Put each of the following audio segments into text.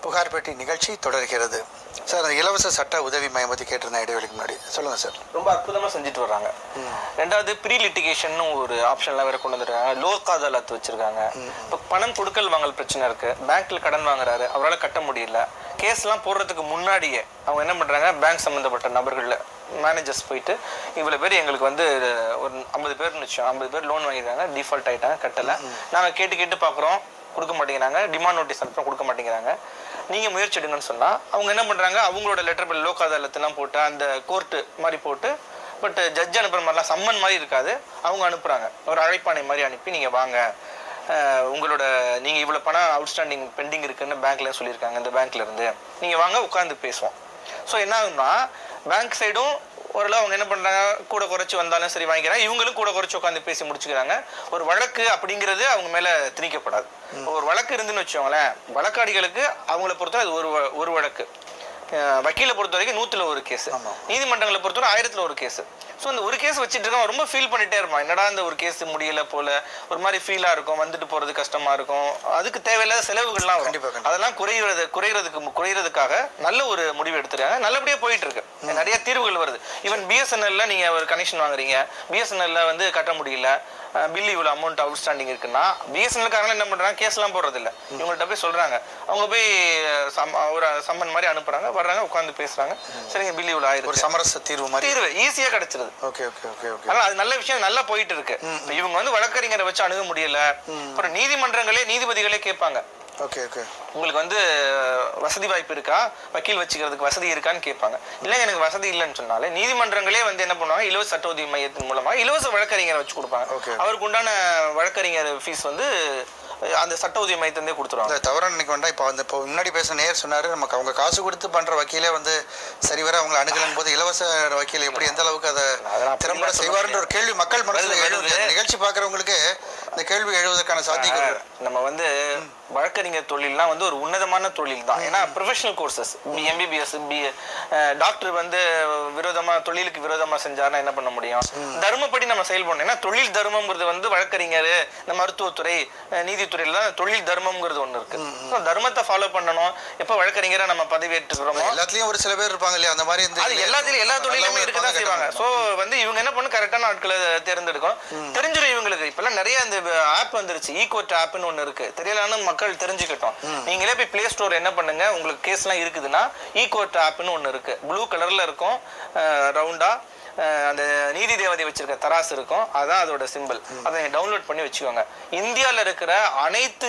புகார் பெட்டி நிகழ்ச்சி தொடர்கிறது. சார், இலவச சட்ட உதவி மையம் பற்றி கேட்டிருந்தேன் இடைவெளிக்கு முன்னாடி. சொல்லுங்கள் சார். ரொம்ப அற்புதமாக செஞ்சுட்டு வர்றாங்க. ரெண்டாவது ப்ரீ லிட்டிகேஷன் ஒரு ஆப்ஷன்லாம் வேறு கொண்டு வந்துருக்காங்க. லோக் அதாலத் வச்சுருக்காங்க. இப்போ பணம் கொடுக்கல் வாங்கல் பிரச்சனை இருக்குது. பேங்க்கில் கடன் வாங்குறாரு, அவரால் கட்ட முடியல. கேஸ்லாம் போடுறதுக்கு முன்னாடியே அவங்க என்ன பண்ணுறாங்க, பேங்க் சம்மந்தப்பட்ட நபர்களில் மேனேஜர்ஸ் போயிட்டு இவ்வளோ பேர் எங்களுக்கு வந்து ஒரு 50 பேர்னு வச்சோம், 50 பேர் லோன் வாங்கிடுறாங்க, டிஃபால்ட் ஆகிட்டாங்க, கட்டலை. நாங்கள் கேட்டு பார்க்குறோம், கொடுக்க மாட்டேங்கிறாங்க. டிமாண்ட் நோட்டீஸ் அனுப்புகிறோம், கொடுக்க மாட்டேங்கிறாங்க. நீங்கள் முயற்சி எடுங்கன்னு சொன்னால் அவங்க என்ன பண்ணுறாங்க, அவங்களோட லெட்டர் பில் லோக் அதாலத்தெல்லாம் போட்டு அந்த கோர்ட்டு மாதிரி போட்டு, பட் ஜட்ஜ் அனுப்புகிற மாதிரிலாம் சம்மன் மாதிரி இருக்காது, அவங்க அனுப்புகிறாங்க. ஒரு அழைப்பானை மாதிரி அனுப்பி நீங்கள் வாங்க, உங்களோட நீங்கள் இவ்வளோ பணம் அவுட்ஸ்டாண்டிங் பெண்டிங் இருக்குன்னு பேங்க்ல சொல்லியிருக்காங்க, இந்த பேங்க்லேருந்து நீங்கள் வாங்க, உட்காந்து பேசுவோம். ஸோ என்ன ஆகுதுன்னா, பேங்க் சைடும் ஓரளவு அவங்க என்ன பண்ணுறாங்க, கூட குறைச்சி வந்தாலும் சரி வாங்கிக்கிறாங்க, இவங்களும் கூட குறைச்சி உட்காந்து பேசி முடிச்சுக்கிறாங்க. ஒரு வழக்கு அப்படிங்கிறது அவங்க மேலே திணிக்கப்படாது. ஒரு வழக்கு இருந்துன்னு வச்சுக்கோங்களேன், வழக்காடிகளுக்கு அவங்கள பொறுத்தவரை அது ஒரு வழக்கு. வக்கீலை பொறுத்த வரைக்கும் 100ல் ஒரு கேஸ், நீதிமன்றங்களை பொறுத்தவரை 1000ல் ஒரு கேஸ். ஸோ அந்த ஒரு கேஸ் வச்சுட்டு இருக்கான், ரொம்ப ஃபீல் பண்ணிட்டே இருப்பான், என்னடா இந்த ஒரு கேஸ் முடியல போல, ஒரு மாதிரி ஃபீலாக இருக்கும், வந்துட்டு போகிறது கஷ்டமா இருக்கும். அதுக்கு தேவையில்லாத செலவுகள்லாம் வரும். அதெல்லாம் குறைகிறதுக்காக நல்ல ஒரு முடிவு எடுத்துருக்காங்க. நல்லபடியாக போயிட்டு இருக்கு, நிறைய தீர்வுகள் வருது. ஈவன் பிஎஸ்என்எல்ல நீங்கள் ஒரு கனெக்ஷன் வாங்குறீங்க, பிஎஸ்என்எல்ல வந்து கட்ட முடியல, பில் இவ்வளோ அமௌண்ட் அவுட்ஸ்டாண்டிங் இருக்குன்னா பிஎஸ்என்எல்காரங்க என்ன பண்ணுறாங்க, கேஸ்லாம் போடுறது இல்லை, இவங்கள்ட்ட போய் சொல்கிறாங்க. அவங்க போய் ஒரு சம்மன் மாதிரி அனுப்புகிறாங்க, வர்றாங்க, உட்காந்து பேசுகிறாங்க, சரிங்க பில் இவ்வளோ ஆயிருக்கு, ஒரு சமரச தீர்வு ஈஸியாக கிடைச்சிருது. ஆனால் அது நல்ல விஷயம், நல்லா போயிட்டு இருக்கு. இவங்க வந்து வழக்கறிஞரை வச்சு அணுக முடியல, அப்புறம் நீதிபதிகளே கேட்பாங்க, உங்களுக்கு வந்து வசதி வாய்ப்பு இருக்கா, வக்கீல் வச்சுக்கிறதுக்கு வசதி இருக்கான்னு கேட்பாங்க. இல்லை எனக்கு வசதி இல்லைன்னு சொன்னாலே நீதிமன்றங்களே வந்து என்ன பண்ணுவாங்க, இலவச சட்ட உதவி மையத்தின் மூலமா இலவச வழக்கறிஞரை வச்சு கொடுப்பாங்க. அவருக்கு உண்டான வழக்கறிஞர் ஃபீஸ் வந்து அந்த சட்ட உதவி மையத்திலே கொடுத்துருவாங்க. தவறான இன்னைக்கு வேண்டாம். இப்போ முன்னாடி பேச நேர் சொன்னாரு, நமக்கு அவங்க காசு கொடுத்து பண்ற வக்கீலே வந்து சரிவர அவங்களை அணுகலன் போது இலவச வக்கீல் எப்படி எந்த அளவுக்கு அதை திறம்பட செய்வாருன்ற ஒரு கேள்வி மக்கள் மனசுல எழுது. நிகழ்ச்சி பார்க்கறவங்களுக்கு இந்த கேள்வி எழுவதற்கான சாத்தியம். நம்ம வந்து வழக்கறிஞர் தொழில்லாம் வந்து ஒரு உன்னதமான தொழில் தான். ஏன்னா ப்ரொஃபஷனல் கோர்சஸ், எம்பிபிஎஸ், டாக்டர் வந்து தொழிலுக்கு விரோதமா செஞ்சாருன்னா என்ன பண்ண முடியும், தர்மப்படி நம்ம செயல்படணும். ஏன்னா தொழில் தர்மம்ங்கிறது வந்து வழக்கறிஞர், இந்த மருத்துவத்துறை, நீதித்துறையில தொழில் தர்மம்ங்கிறது ஒண்ணு இருக்கு. தர்மத்தை ஃபாலோ பண்ணணும். எப்ப வழக்கறிஞரா நம்ம பதவியேற்றுக்கிறோமோ எல்லாத்துலயும் ஒரு சில பேர் இருப்பாங்க இல்லையா, அந்த மாதிரி எல்லாத்துலயும் எல்லா தொழிலுமே இருக்கதான் செய்வாங்க. சோ வந்து இவங்க என்ன பண்ணணும், கரெக்டான ஆட்களை தேர்ந்தெடுக்கும். தெரிஞ்சிடும் இவங்களுக்கு. இப்பெல்லாம் நிறைய இந்த ஆப் வந்துருச்சு, ஈகோர்ட் ஆப்னு ஒண்ணு இருக்கு, தெரியலான்னு மக்கள் தெரிஞ்சுக்கிட்டோம். நீங்களே போய் பிளே ஸ்டோர் என்ன பண்ணுங்க, உங்களுக்கு கேஸ் எல்லாம் இருக்குதுன்னா ஈகோர்ட் ஆப்னு ஒண்ணு இருக்கு, ப்ளூ கலர்ல இருக்கும், ரவுண்டா அந்த நீதி தேவதை வச்சிருக்க தராசு இருக்கும், அதான் அதோட சிம்பிள். அதை டவுன்லோட் பண்ணி வச்சுக்கோங்க. இந்தியாவில் இருக்கிற அனைத்து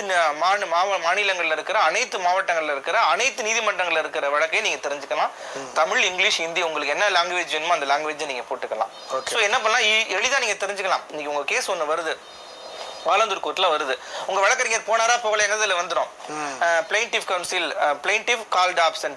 மாநிலங்கள்ல இருக்கிற அனைத்து மாவட்டங்கள்ல இருக்கிற அனைத்து நீதிமன்றங்கள்ல இருக்கிற வழக்கை நீங்க தெரிஞ்சுக்கலாம். தமிழ், இங்கிலீஷ், ஹிந்தி, உங்களுக்கு என்ன லாங்குவேஜ் வேணுமோ அந்த லாங்குவேஜை நீங்க போட்டுக்கலாம். ஸோ என்ன பண்ணலாம், எளிதா நீங்க தெரிஞ்சுக்கலாம். இன்னைக்கு உங்க கேஸ் ஒண்ணு வருது, வாலந்தூர் கோர்ட்ல வருது, உங்க வழக்கறிஞர் போனாரா போகல, எங்கதுல வந்துடும், plaintiff council, plaintiff called absent